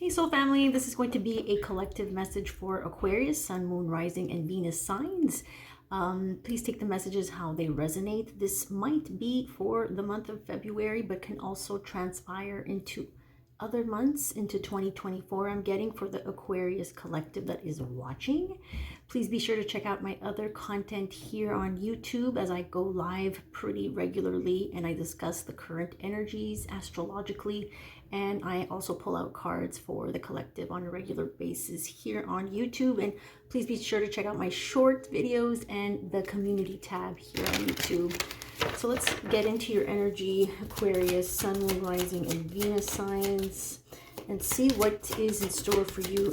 Hey soul family, this is going to be a collective message for Aquarius, Sun, Moon, Rising, and Venus signs. Please take the messages how they resonate. This might be for the month of February, but can also transpire into other months, into 2024. I'm getting for the Aquarius collective that is watching. Please be sure to check out my other content here on YouTube as I go live pretty regularly and I discuss the current energies astrologically, and I also pull out cards for the collective on a regular basis here on YouTube. And please be sure to check out my short videos and the community tab here on YouTube. So let's get into your energy, Aquarius, Sun, Moon, Rising, and Venus signs, and see what is in store for you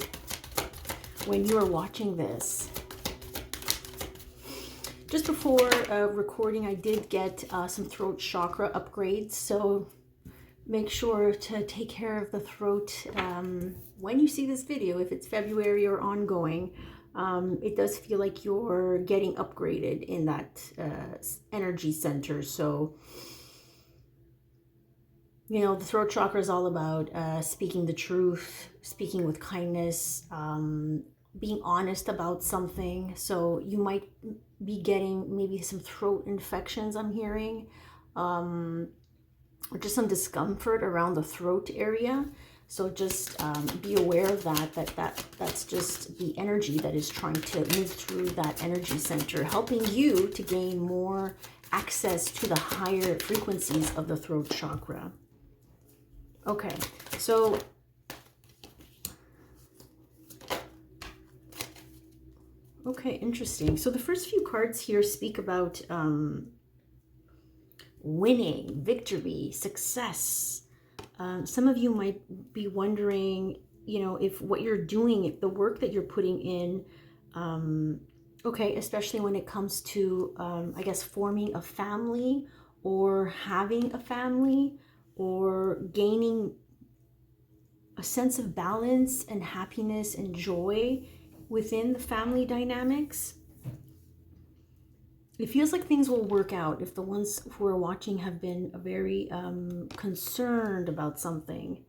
when you are watching this. Just before recording, I did get some throat chakra upgrades, so make sure to take care of the throat when you see this video. If it's February or ongoing, it does feel like you're getting upgraded in that energy center. So, you know, the throat chakra is all about speaking the truth, speaking with kindness, being honest about something. So you might be getting maybe some throat infections, I'm hearing, or just some discomfort around the throat area. So just be aware of that's just the energy that is trying to move through that energy center, helping you to gain more access to the higher frequencies of the throat chakra. Okay, so okay, interesting. So the first few cards here speak about winning, victory, success. Some of you might be wondering, you know, if what you're doing, if the work that you're putting in, okay, especially when it comes to, I guess, forming a family or having a family or gaining a sense of balance and happiness and joy within the family dynamics. It feels like things will work out if the ones who are watching have been very concerned about something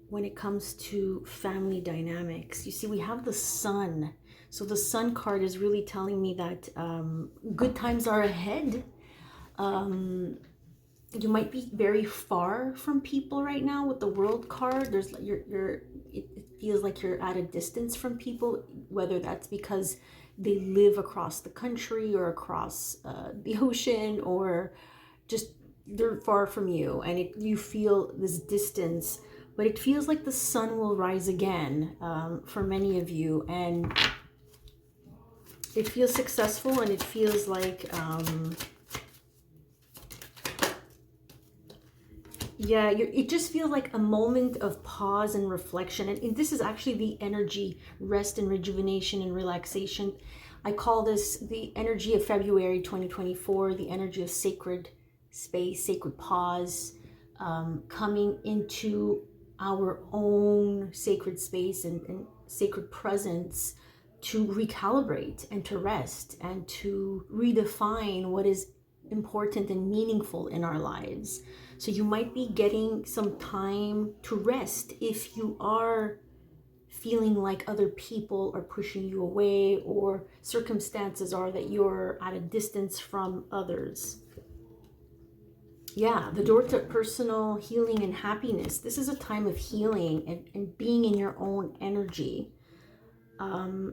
when it comes to family dynamics. You see, we have the Sun. So the Sun card is really telling me that good times are ahead. You might be very far from people right now with the World card. There's it feels like you're at a distance from people, whether that's because they live across the country or across the ocean, or just they're far from you, and you feel this distance. But it feels like the sun will rise again for many of you, and it feels successful, and it feels like yeah, it just feels like a moment of pause and reflection. And this is actually the energy, rest and rejuvenation and relaxation. I call this the energy of February 2024, the energy of sacred space, sacred pause, coming into our own sacred space and sacred presence to recalibrate and to rest and to redefine what is important and meaningful in our lives. So you might be getting some time to rest if you are feeling like other people are pushing you away, or circumstances are that you're at a distance from others. Yeah, the door to personal healing and happiness. This is a time of healing and being in your own energy.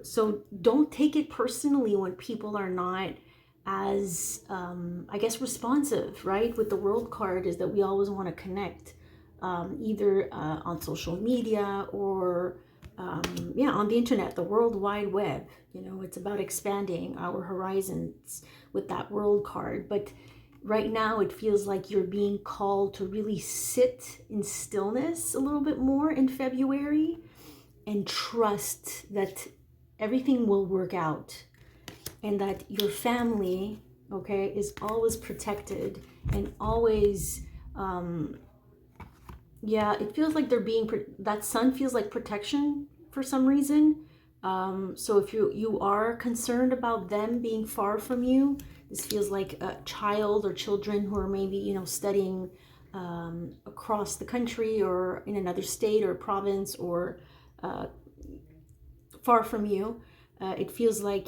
So don't take it personally when people are not as I guess responsive, right? With the World card is that we always want to connect, either on social media or yeah, on the internet, the World Wide Web. You know, it's about expanding our horizons with that World card. But right now it feels like you're being called to really sit in stillness a little bit more in February and trust that everything will work out, and that your family, okay, is always protected and always, yeah, it feels like they're being, that sun feels like protection for some reason. So if you are concerned about them being far from you, this feels like a child or children who are maybe, you know, studying across the country or in another state or province or far from you. It feels like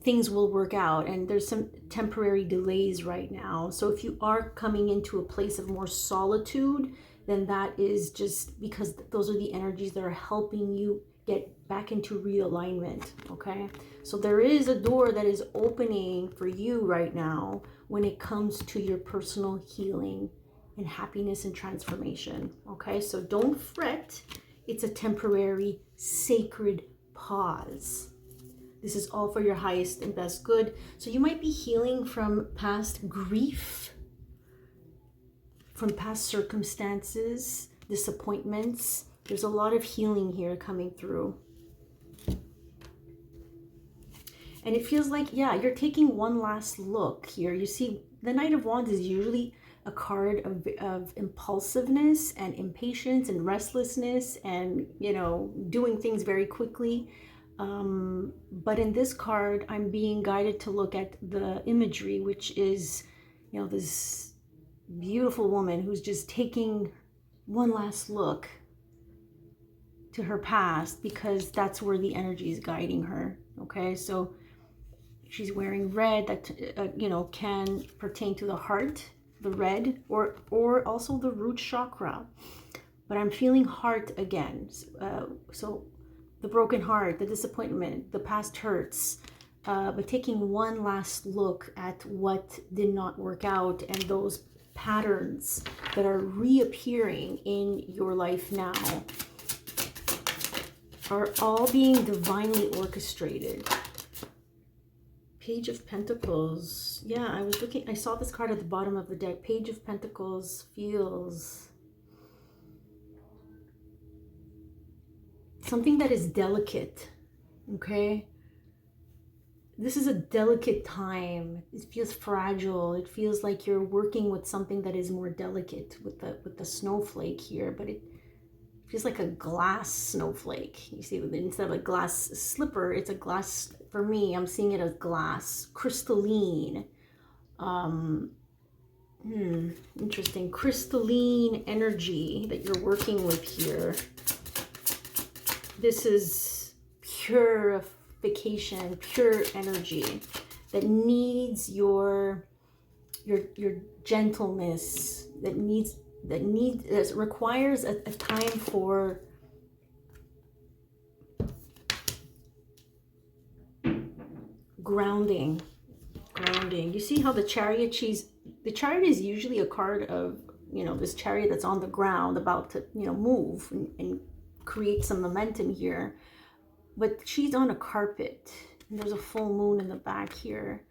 things will work out, and there's some temporary delays right now. So if you are coming into a place of more solitude, then that is just because those are the energies that are helping you get back into realignment. Okay, so there is a door that is opening for you right now when it comes to your personal healing and happiness and transformation. Okay, so don't fret. It's a temporary sacred pause. This is all for your highest and best good. So you might be healing from past grief, from past circumstances, disappointments. There's a lot of healing here coming through. And it feels like, yeah, you're taking one last look here. You see, the Knight of Wands is usually a card of impulsiveness and impatience and restlessness and, you know, doing things very quickly. But in this card, I'm being guided to look at the imagery, which is, you know, this beautiful woman who's just taking one last look to her past, because that's where the energy is guiding her. Okay, so she's wearing red that you know, can pertain to the heart, the red, or also the root chakra. But I'm feeling heart again. So the broken heart, the disappointment, the past hurts, but taking one last look at what did not work out and those patterns that are reappearing in your life now are all being divinely orchestrated. Page of Pentacles. Yeah, I saw this card at the bottom of the deck. Page of Pentacles feels something that is delicate. Okay, this is a delicate time. It feels fragile. It feels like you're working with something that is more delicate with the snowflake here, but it feels like a glass snowflake. You see, instead of a glass slipper, it's a glass. For me, I'm seeing it as glass, crystalline. Interesting. Crystalline energy that you're working with here. This is purification, pure energy that needs your gentleness, that requires a time for grounding. You see how the chariot, the chariot is usually a card of, you know, this chariot that's on the ground about to, you know, move and create some momentum here, but she's on a carpet and there's a full moon in the back here.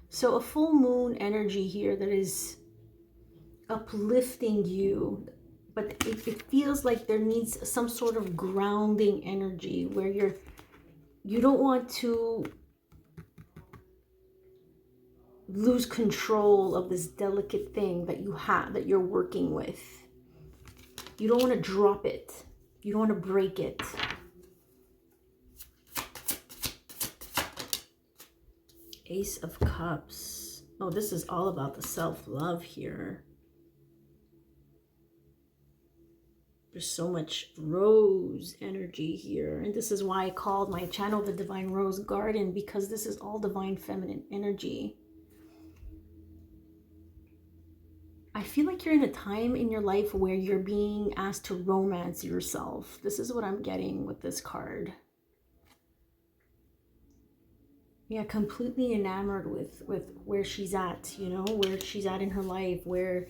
So a full moon energy here that is uplifting you, but it feels like there needs some sort of grounding energy where you don't want to lose control of this delicate thing that you have, that you're working with. You don't want to drop it. You don't want to break it. Ace of Cups. Oh, this is all about the self-love here. There's so much rose energy here. And this is why I called my channel the Divine Rose Garden, because this is all divine feminine energy. I feel like you're in a time in your life where you're being asked to romance yourself. This is what I'm getting with this card. Yeah, completely enamored with where she's at, you know, where she's at in her life, where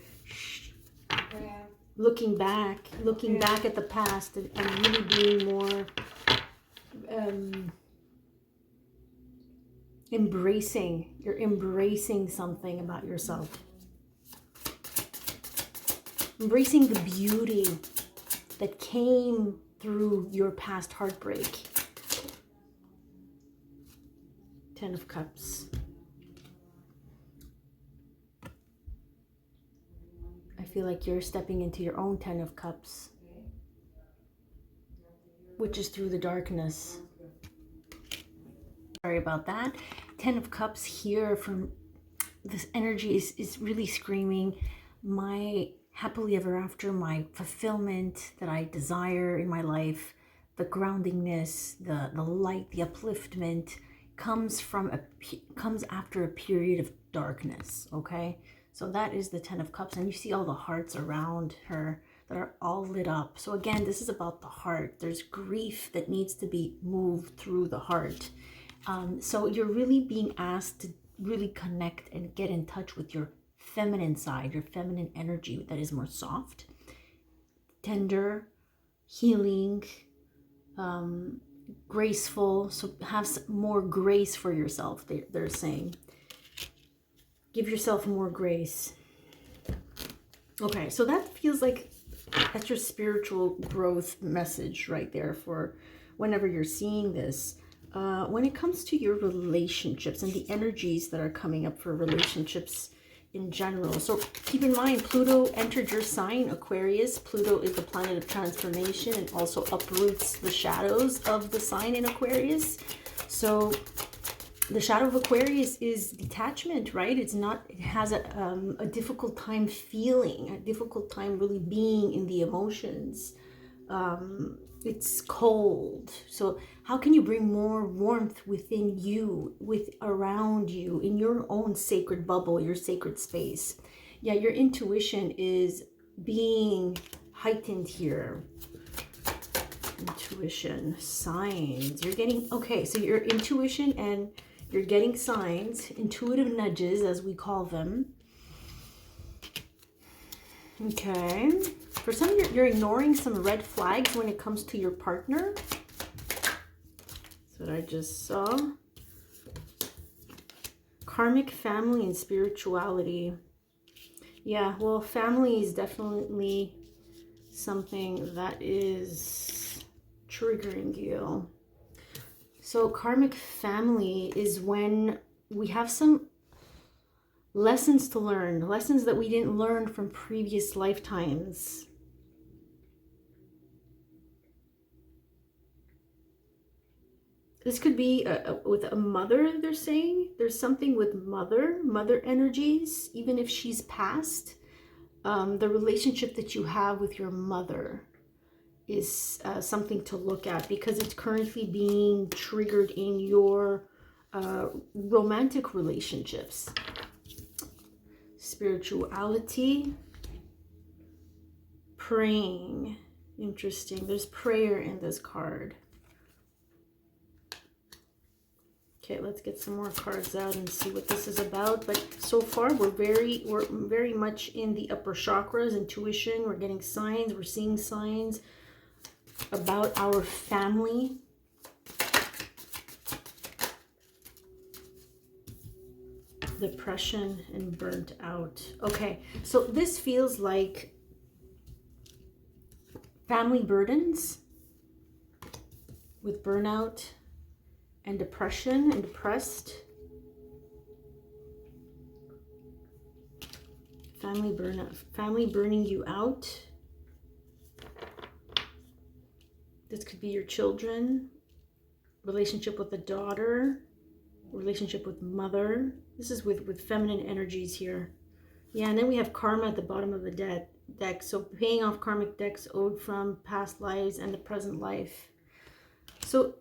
looking back at the past and really being more you're embracing something about yourself. Embracing the beauty that came through your past heartbreak. 10 of Cups. I feel like you're stepping into your own 10 of Cups, which is through the darkness. Sorry about that. 10 of Cups here from this energy is really screaming, my happily ever after, my fulfillment that I desire in my life, the groundingness, the light, the upliftment comes after a period of darkness, okay? So that is the 10 of Cups, and you see all the hearts around her that are all lit up. So again, this is about the heart. There's grief that needs to be moved through the heart. So you're really being asked to really connect and get in touch with your feminine side, your feminine energy that is more soft, tender, healing, graceful. So have more grace for yourself, they're saying. Give yourself more grace. Okay, so that feels like that's your spiritual growth message right there for whenever you're seeing this. When it comes to your relationships and the energies that are coming up for relationships in general. So keep in mind, Pluto entered your sign, Aquarius. Pluto is the planet of transformation and also uproots the shadows of the sign in Aquarius. So the shadow of Aquarius is detachment, right? It has a difficult time feeling, a difficult time really being in the emotions. It's cold. So how can you bring more warmth within you, around you, in your own sacred bubble, your sacred space? Yeah, your intuition is being heightened here. Intuition, signs. You're getting, okay, so your intuition and you're getting signs, intuitive nudges, as we call them. Okay. For some, you're ignoring some red flags when it comes to your partner. That's what I just saw. Karmic, family, and spirituality. Yeah, well, family is definitely something that is triggering you. So karmic family is when we have some lessons to learn, lessons that we didn't learn from previous lifetimes. This could be with a mother, they're saying. There's something with mother energies, even if she's passed. The relationship that you have with your mother is something to look at, because it's currently being triggered in your romantic relationships. Spirituality, praying. Interesting. There's prayer in this card. Okay, let's get some more cards out and see what this is about. But so far, we're very much in the upper chakras, intuition. We're getting signs. We're seeing signs about our family. Depression and burnt out. Okay, so this feels like family burdens with burnout and depression and depressed. Family burnout, family burning you out. This could be your children, relationship with a daughter, relationship with mother. This is with feminine energies here. Yeah, and then we have karma at the bottom of the deck. So paying off karmic debts owed from past lives and the present life. So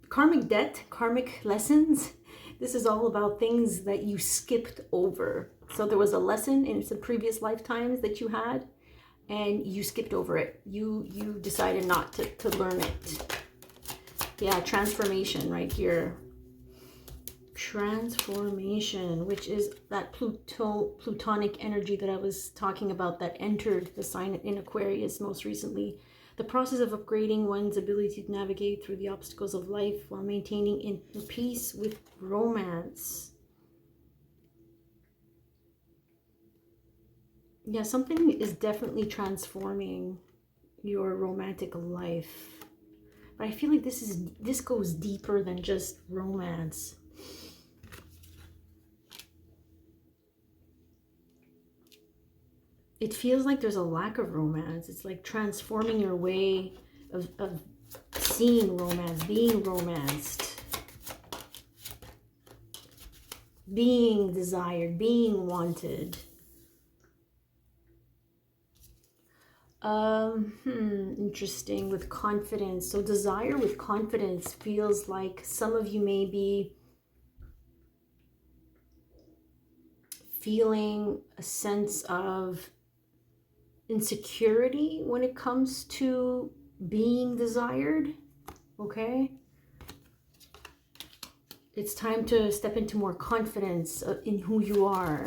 karmic debt, karmic lessons, this is all about things that you skipped over. So there was a lesson in some previous lifetimes that you had, and you skipped over it. You decided not to learn it. Yeah, transformation right here. Transformation, which is that Plutonic energy that I was talking about that entered the sign in Aquarius most recently. The process of upgrading one's ability to navigate through the obstacles of life while maintaining in peace with romance. Yeah, something is definitely transforming your romantic life. But I feel like this goes deeper than just romance. It feels like there's a lack of romance. It's like transforming your way of seeing romance, being romanced, being desired, being wanted. Interesting. With confidence. So desire with confidence feels like some of you may be feeling a sense of insecurity when it comes to being desired. Okay? It's time to step into more confidence in who you are.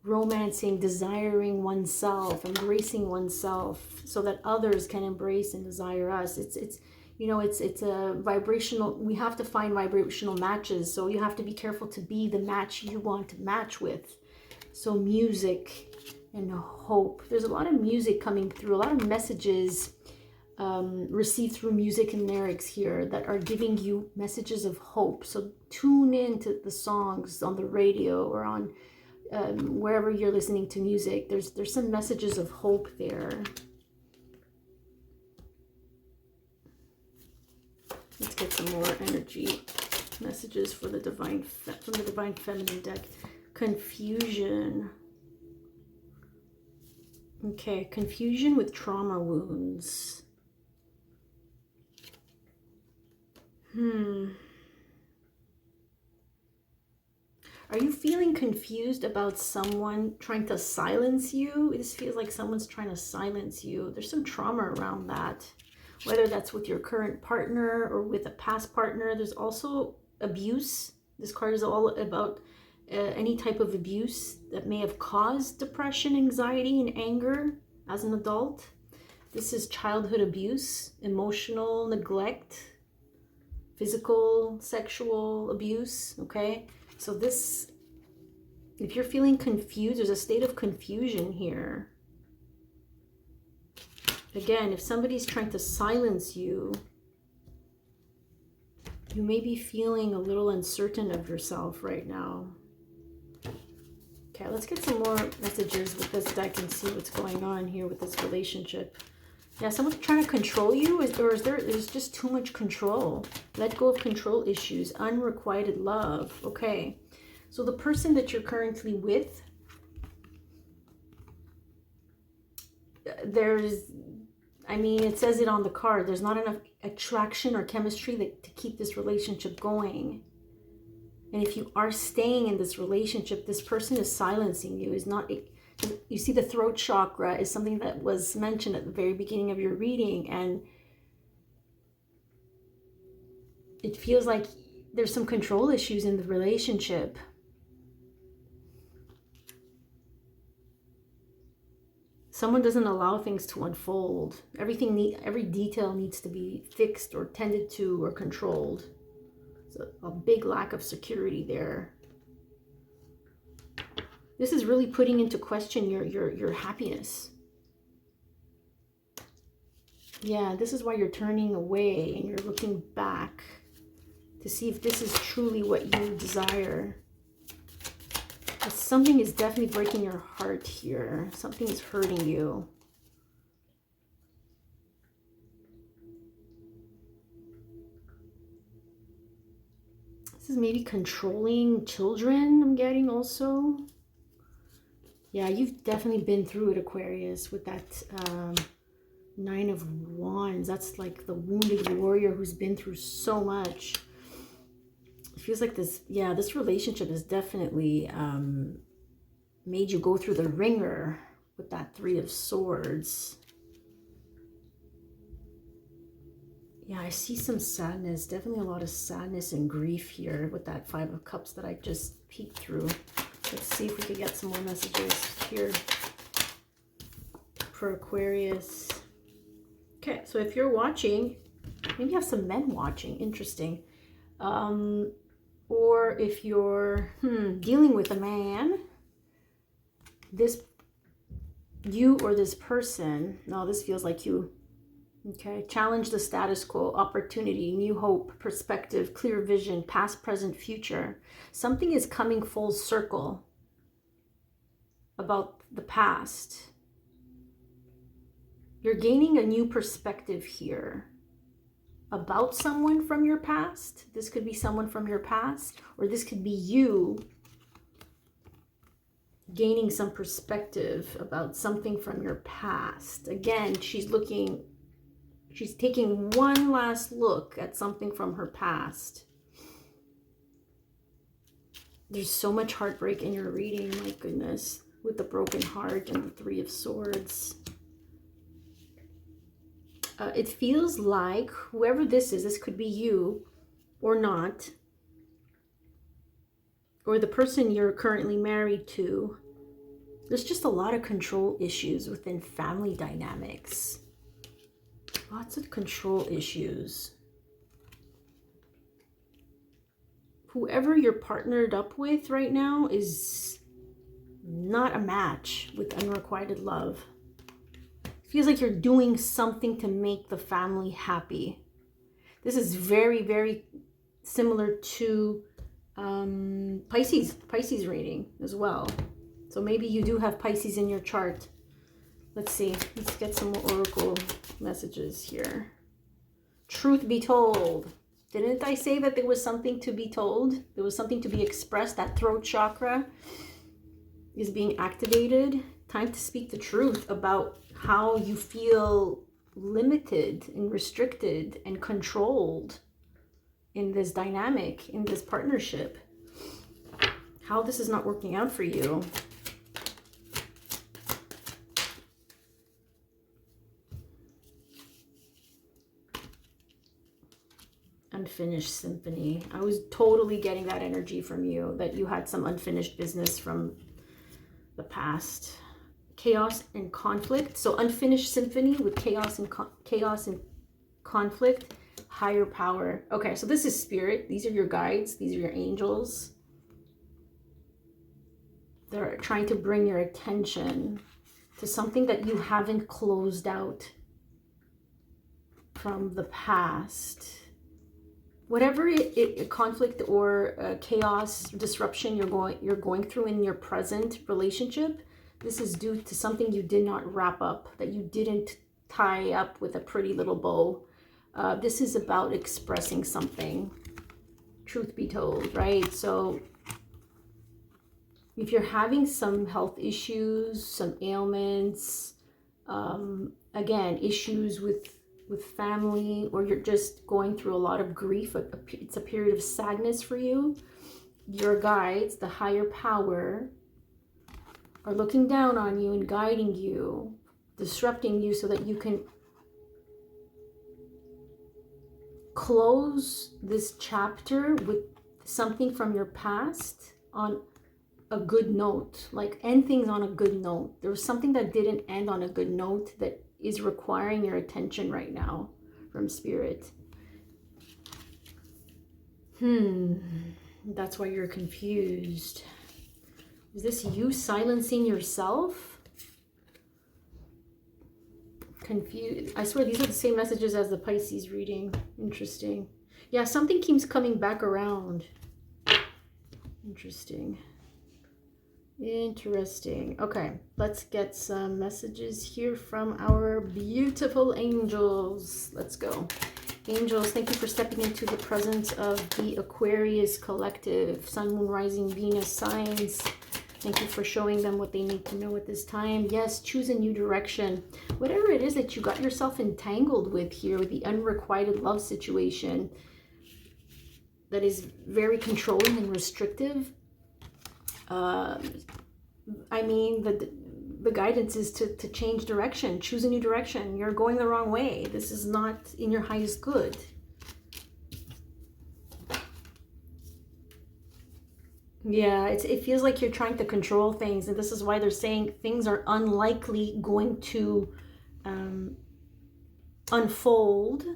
Romancing, desiring oneself, embracing oneself so that others can embrace and desire us. It's a vibrational, we have to find vibrational matches. So you have to be careful to be the match you want to match with. So music and hope. There's a lot of music coming through, a lot of messages received through music and lyrics here that are giving you messages of hope. So tune in to the songs on the radio or on wherever you're listening to music. There's some messages of hope there. Let's get some more energy messages for the from the Divine Feminine deck. Confusion. Okay, confusion with trauma wounds. Are you feeling confused about someone trying to silence you? This feels like someone's trying to silence you. There's some trauma around that, whether that's with your current partner or with a past partner. There's also abuse. This card is all about any type of abuse that may have caused depression, anxiety, and anger as an adult. This is childhood abuse, emotional neglect, physical, sexual abuse, okay? So this, if you're feeling confused, there's a state of confusion here. Again, if somebody's trying to silence you, you may be feeling a little uncertain of yourself right now. Okay, let's get some more messages with this deck and see what's going on here with this relationship. Yeah, someone's trying to control you, there's just too much control. Let go of control issues, unrequited love. Okay, so the person that you're currently with, it says it on the card, there's not enough attraction or chemistry to keep this relationship going. And if you are staying in this relationship, this person is silencing you, you see the throat chakra is something that was mentioned at the very beginning of your reading, and it feels like there's some control issues in the relationship. Someone doesn't allow things to unfold. Every detail needs to be fixed or tended to or controlled. It's a big lack of security there. This is really putting into question your happiness. Yeah, this is why you're turning away and you're looking back to see if this is truly what you desire. But something is definitely breaking your heart here. Something is hurting you. This is maybe controlling children, I'm getting also. Yeah, you've definitely been through it, Aquarius, with that Nine of Wands. That's like the wounded warrior who's been through so much. It feels like this relationship has definitely made you go through the ringer with that Three of Swords. Yeah, I see some sadness, definitely a lot of sadness and grief here with that Five of Cups that I just peeked through. Let's see if we can get some more messages here for Aquarius. Okay, so if you're watching, maybe you have some men watching, interesting. Or if you're dealing with a man, you or this person, no, this feels like you. Okay, challenge the status quo, opportunity, new hope, perspective, clear vision, past, present, future. Something is coming full circle about the past. You're gaining a new perspective here about someone from your past. This could be someone from your past, or this could be you gaining some perspective about something from your past. Again, she's taking one last look at something from her past. There's so much heartbreak in your reading, my goodness, with the broken heart and the Three of Swords. It feels like whoever this is, this could be you or not, or the person you're currently married to. There's just a lot of control issues within family dynamics. Lots of control issues. Whoever you're partnered up with right now is not a match with unrequited love. It feels like you're doing something to make the family happy. This is very, very similar to Pisces reading as well. So maybe you do have Pisces in your chart. Let's see. Let's get some more oracle messages here. Truth be told. Didn't I say that there was something to be told? There was something to be expressed. That throat chakra is being activated. Time to speak the truth about how you feel limited and restricted and controlled in this dynamic, in this partnership. How this is not working out for you. Unfinished symphony. I was totally getting that energy from you, that you had some unfinished business from the past. Chaos and conflict. So unfinished symphony with chaos and conflict. Higher power. Okay, so this is spirit. These are your guides. These are your angels. They're trying to bring your attention to something that you haven't closed out from the past. Whatever conflict or chaos, disruption you're going through in your present relationship, this is due to something you did not wrap up, that you didn't tie up with a pretty little bow. This is about expressing something, truth be told, right? So if you're having some health issues, some ailments, again, issues with family, or you're just going through a lot of grief, it's a period of sadness for you, your guides, the higher power, are looking down on you and guiding you, disrupting you so that you can close this chapter with something from your past on a good note, like end things on a good note. There was something that didn't end on a good note that is requiring your attention right now from spirit. That's why you're confused. Is this you silencing yourself? Confused. I swear these are the same messages as the Pisces reading. Interesting. Yeah, something keeps coming back around. Interesting. Interesting. Okay, let's get some messages here from our beautiful angels. Let's go. Angels, thank you for stepping into the presence of the Aquarius collective, Sun, Moon, Rising, Venus signs. Thank you for showing them what they need to know at this time. Yes, choose a new direction. Whatever it is that you got yourself entangled with here, with the unrequited love situation that is very controlling and restrictive. I mean, the guidance is to change direction, choose a new direction. You're going the wrong way. This is not in your highest good. Yeah, it feels like you're trying to control things, and this is why they're saying things are unlikely going to unfold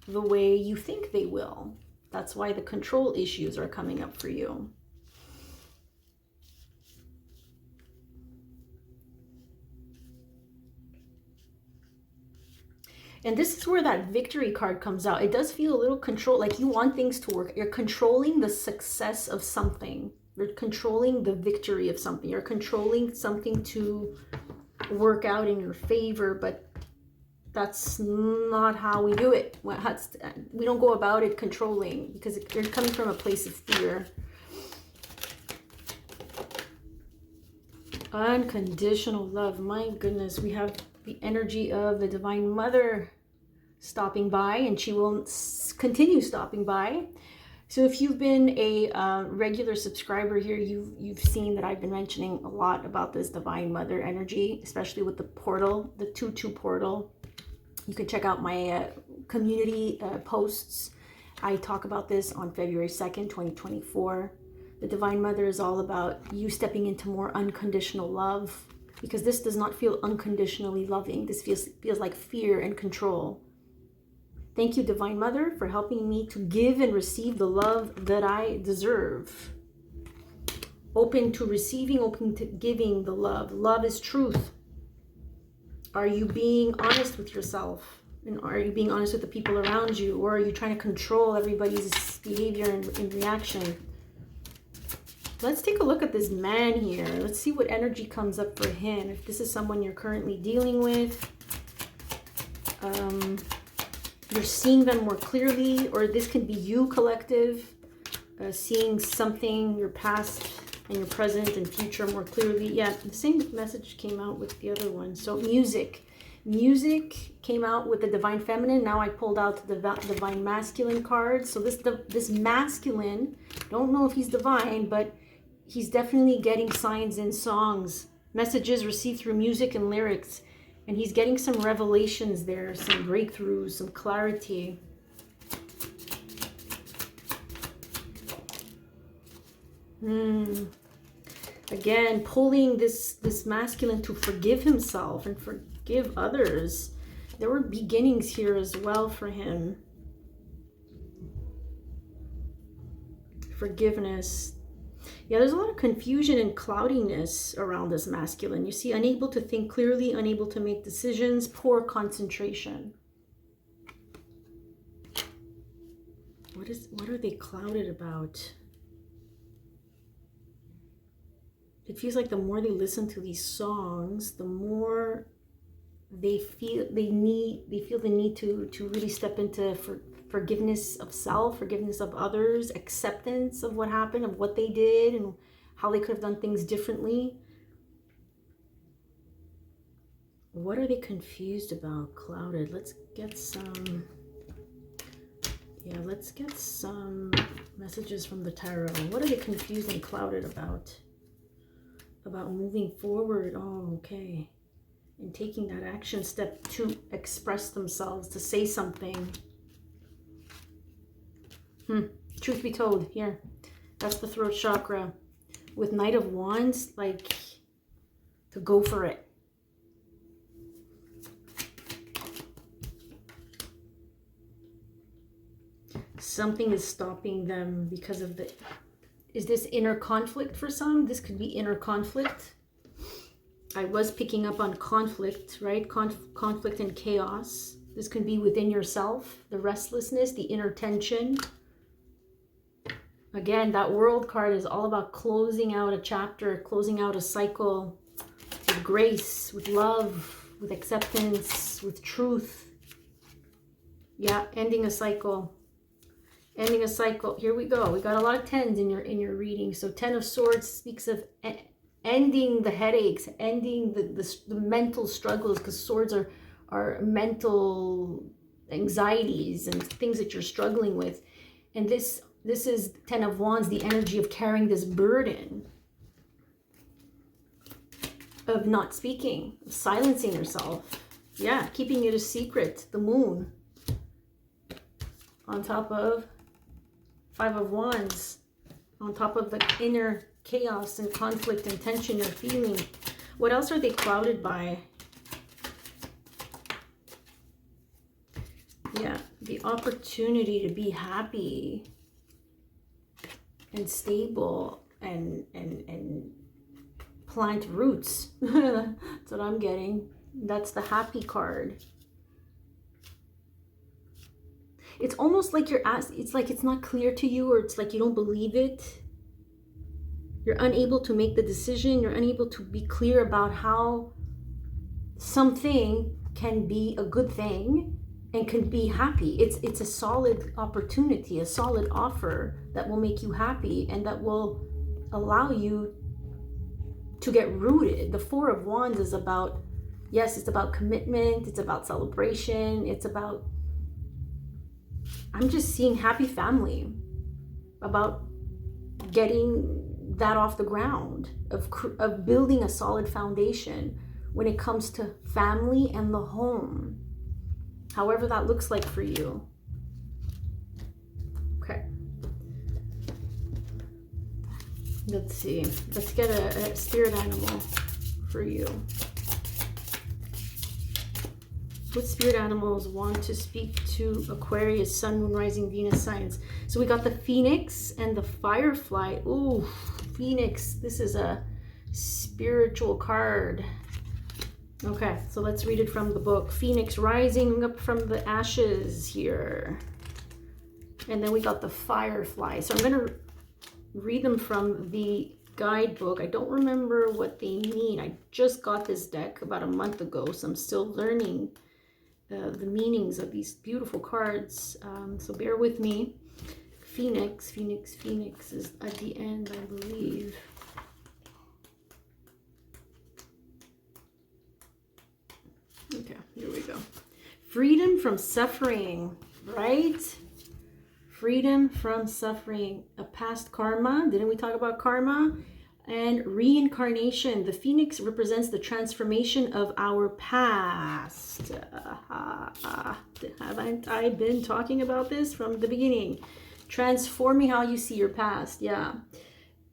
the way you think they will. That's why the control issues are coming up for you. And this is where that victory card comes out. It does feel a little control, like you want things to work. You're controlling the success of something. You're controlling the victory of something. You're controlling something to work out in your favor, but that's not how we do it. We don't go about it controlling, because you're coming from a place of fear. Unconditional love. My goodness, we have the energy of the Divine Mother stopping by, and she will continue stopping by. So if you've been a regular subscriber here, you've seen that I've been mentioning a lot about this Divine Mother energy, especially with the portal, the 2-2 portal. You can check out my community posts. I talk about this on February 2nd, 2024. The Divine Mother is all about you stepping into more unconditional love, because this does not feel unconditionally loving. This feels like fear and control. Thank you, Divine Mother, for helping me to give and receive the love that I deserve. Open to receiving, open to giving the love. Love is truth. Are you being honest with yourself? And are you being honest with the people around you? Or are you trying to control everybody's behavior and reaction? Let's take a look at this man here. Let's see what energy comes up for him. If this is someone you're currently dealing with. You're seeing them more clearly, or this can be you, collective, seeing something, your past and your present and future more clearly. Yeah, the same message came out with the other one. So music came out with the Divine Feminine. Now I pulled out the Divine Masculine card. So this masculine, don't know if he's divine, but he's definitely getting signs in songs, messages received through music and lyrics. And he's getting some revelations there, some breakthroughs, some clarity. Again, pulling this masculine to forgive himself and forgive others. There were beginnings here as well for him. Forgiveness. Yeah, there's a lot of confusion and cloudiness around this masculine. You see, unable to think clearly, unable to make decisions, poor concentration. What are they clouded about? It feels like the more they listen to these songs, the more they feel the need to really step into forgiveness of self, forgiveness of others, acceptance of what happened, of what they did, and how they could have done things differently. What are they confused about? Clouded. Let's get some messages from the tarot. What are they confused and clouded about? About moving forward. Oh, okay. And taking that action step to express themselves, to say something. Truth be told, here. That's the throat chakra. With Knight of Wands, like, to go for it. Something is stopping them because of the... Is this inner conflict for some? This could be inner conflict. I was picking up on conflict, right? Conflict and chaos. This can be within yourself. The restlessness, the inner tension. Again, that World card is all about closing out a chapter, closing out a cycle with grace, with love, with acceptance, with truth. Yeah, ending a cycle. Ending a cycle. Here we go. We got a lot of 10s in your reading. So 10 of Swords speaks of ending the headaches, ending the mental struggles, because swords are mental anxieties and things that you're struggling with. And this is 10 of Wands, the energy of carrying this burden of not speaking, of silencing yourself. Yeah, keeping it a secret. The Moon. On top of 5 of Wands. On top of the inner chaos and conflict and tension you're feeling. What else are they clouded by? Yeah, the opportunity to be happy and stable and plant roots. That's what I'm getting. That's the Happy card. It's almost like you're asked, it's like it's not clear to you, or it's like you don't believe it. You're unable to make the decision. You're unable to be clear about how something can be a good thing and can be happy. It's a solid opportunity, a solid offer that will make you happy and that will allow you to get rooted. The Four of Wands is about, yes, it's about commitment, it's about celebration, it's about, I'm just seeing happy family, about getting that off the ground, of building a solid foundation when it comes to family and the home, however that looks like for you. Okay. Let's see. Let's get a spirit animal for you. What spirit animals want to speak to Aquarius, Sun, Moon, Rising, Venus signs? So we got the Phoenix and the Firefly. Ooh, Phoenix. This is a spiritual card. Okay, so let's read it from the book. Phoenix rising up from the ashes here. And then we got the Firefly. So I'm going to read them from the guidebook. I don't remember what they mean. I just got this deck about a month ago, so I'm still learning the meanings of these beautiful cards. So bear with me. Phoenix, Phoenix, Phoenix is at the end, I believe. Okay, here we go. Freedom from suffering, right? Freedom from suffering. A past karma. Didn't we talk about karma? And reincarnation. The Phoenix represents the transformation of our past. Haven't I been talking about this from the beginning? Transforming how you see your past. Yeah.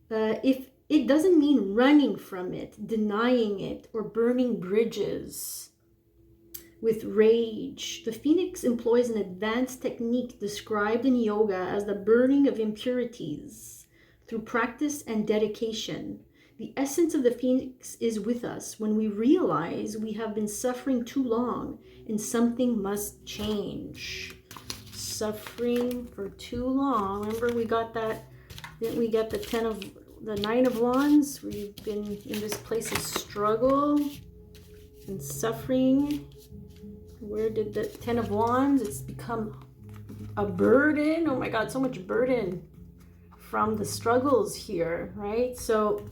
If it doesn't mean running from it, denying it, or burning bridges with rage. The Phoenix employs an advanced technique described in yoga as the burning of impurities through practice and dedication. The essence of the Phoenix is with us when we realize we have been suffering too long and something must change. Suffering for too long. Remember we got that, didn't we get the Nine of Wands? We've been in this place of struggle and suffering. Where did the Ten of Wands? It's become a burden. Oh my God, so much burden from the struggles here, right? So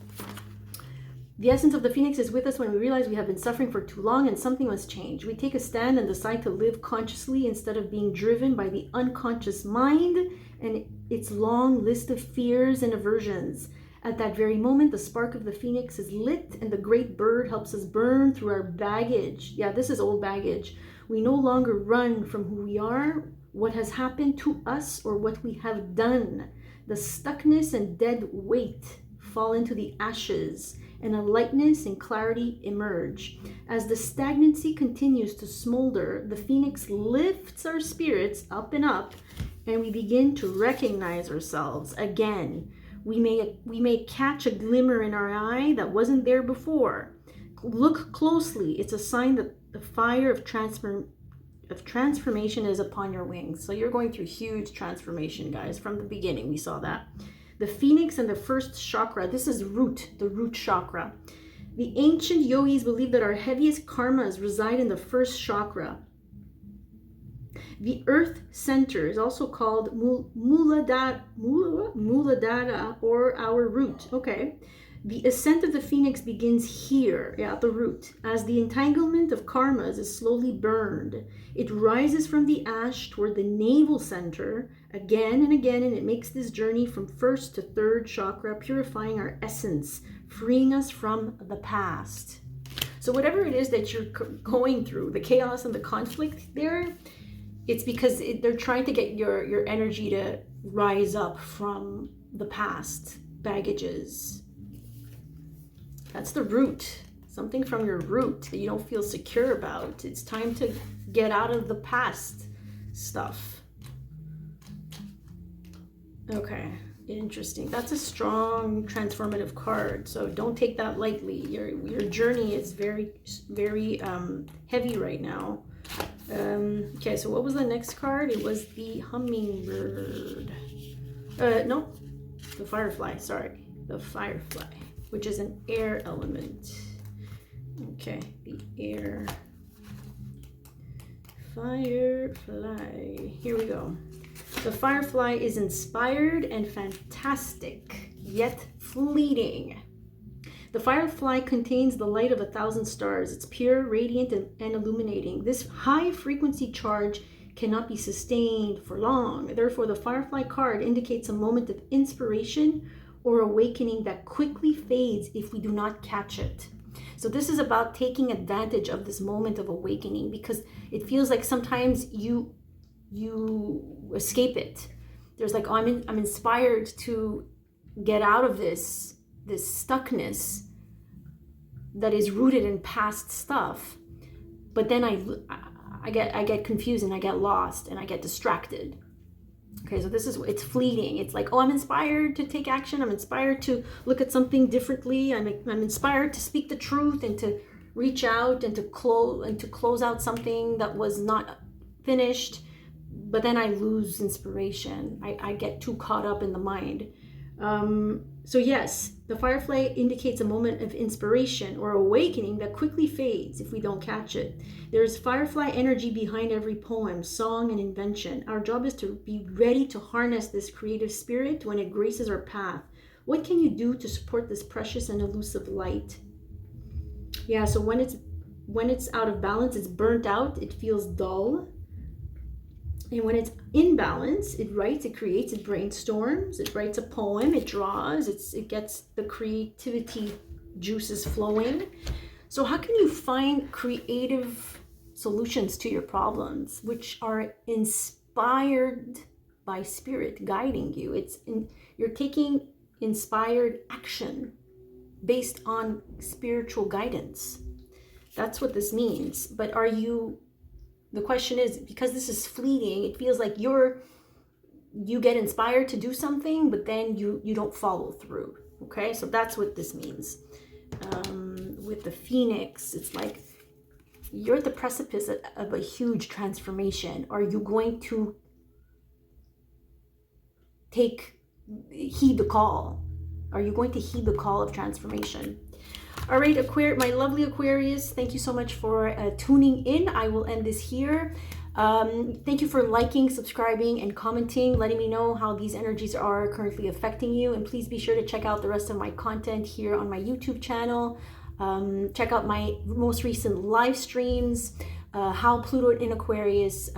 the essence of the Phoenix is with us when we realize we have been suffering for too long and something must change. We take a stand and decide to live consciously instead of being driven by the unconscious mind and its long list of fears and aversions. At that very moment, the spark of the Phoenix is lit and the great bird helps us burn through our baggage. Yeah, this is old baggage. We no longer run from who we are, what has happened to us, or what we have done. The stuckness and dead weight fall into the ashes, and a lightness and clarity emerge. As the stagnancy continues to smolder, the Phoenix lifts our spirits up and up, and we begin to recognize ourselves again. We may catch a glimmer in our eye that wasn't there before. Look closely. It's a sign that the fire of transformation is upon your wings. So you're going through huge transformation, guys. From the beginning, we saw that. The Phoenix and the first chakra. This is the root chakra. The ancient yogis believe that our heaviest karmas reside in the first chakra. The earth center is also called Muladhara or our root. Okay. The ascent of the Phoenix begins here, at the root. As the entanglement of karmas is slowly burned, it rises from the ash toward the navel center again and again, and it makes this journey from first to third chakra, purifying our essence, freeing us from the past. So whatever it is that you're going through, the chaos and the conflict there, it's because they're trying to get your energy to rise up from the past baggages. That's the root. Something from your root that you don't feel secure about. It's time to get out of the past stuff. Okay, interesting. That's a strong transformative card. So don't take that lightly. Your journey is very, very heavy right now. Okay, so what was the next card? It was the hummingbird. No, the firefly. Sorry, the firefly, which is an air element. Okay, the air firefly. Here we go. The firefly is inspired and fantastic, yet fleeting. The firefly contains the light of 1,000 stars. It's pure, radiant, and illuminating. This high frequency charge cannot be sustained for long. Therefore, the firefly card indicates a moment of inspiration or awakening that quickly fades if we do not catch it. So this is about taking advantage of this moment of awakening, because it feels like sometimes you escape it. There's like, oh, I'm inspired to get out of this stuckness that is rooted in past stuff, but then I get confused and I get lost and I get distracted. Okay, so it's fleeting. It's like, oh, I'm inspired to take action. I'm inspired to look at something differently. I'm inspired to speak the truth and to reach out and to close out something that was not finished. But then I lose inspiration. I get too caught up in the mind. So yes, the firefly indicates a moment of inspiration or awakening that quickly fades if we don't catch it. There is firefly energy behind every poem, song, and invention. Our job is to be ready to harness this creative spirit when it graces our path. What can you do to support this precious and elusive light? Yeah, so when it's out of balance, it's burnt out, it feels dull. And when it's in balance, it writes, it creates, it brainstorms, it writes a poem, it draws, it gets the creativity juices flowing. So how can you find creative solutions to your problems, which are inspired by spirit guiding you? You're taking inspired action based on spiritual guidance. That's what this means. But the question is, because this is fleeting, it feels like you get inspired to do something, but then you don't follow through. Okay, so that's what this means. With the Phoenix, it's like you're at the precipice of a huge transformation. Are you going to heed the call? Are you going to heed the call of transformation? All right, my lovely Aquarius, thank you so much for tuning in. I will end this here. Thank you for liking, subscribing, and commenting, letting me know how these energies are currently affecting you. And please be sure to check out the rest of my content here on my YouTube channel. Check out my most recent live streams, how Pluto in Aquarius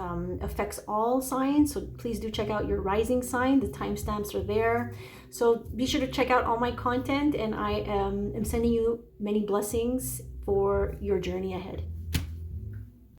affects all signs. So please do check out your rising sign. The timestamps are there. So be sure to check out all my content, and I am sending you many blessings for your journey ahead.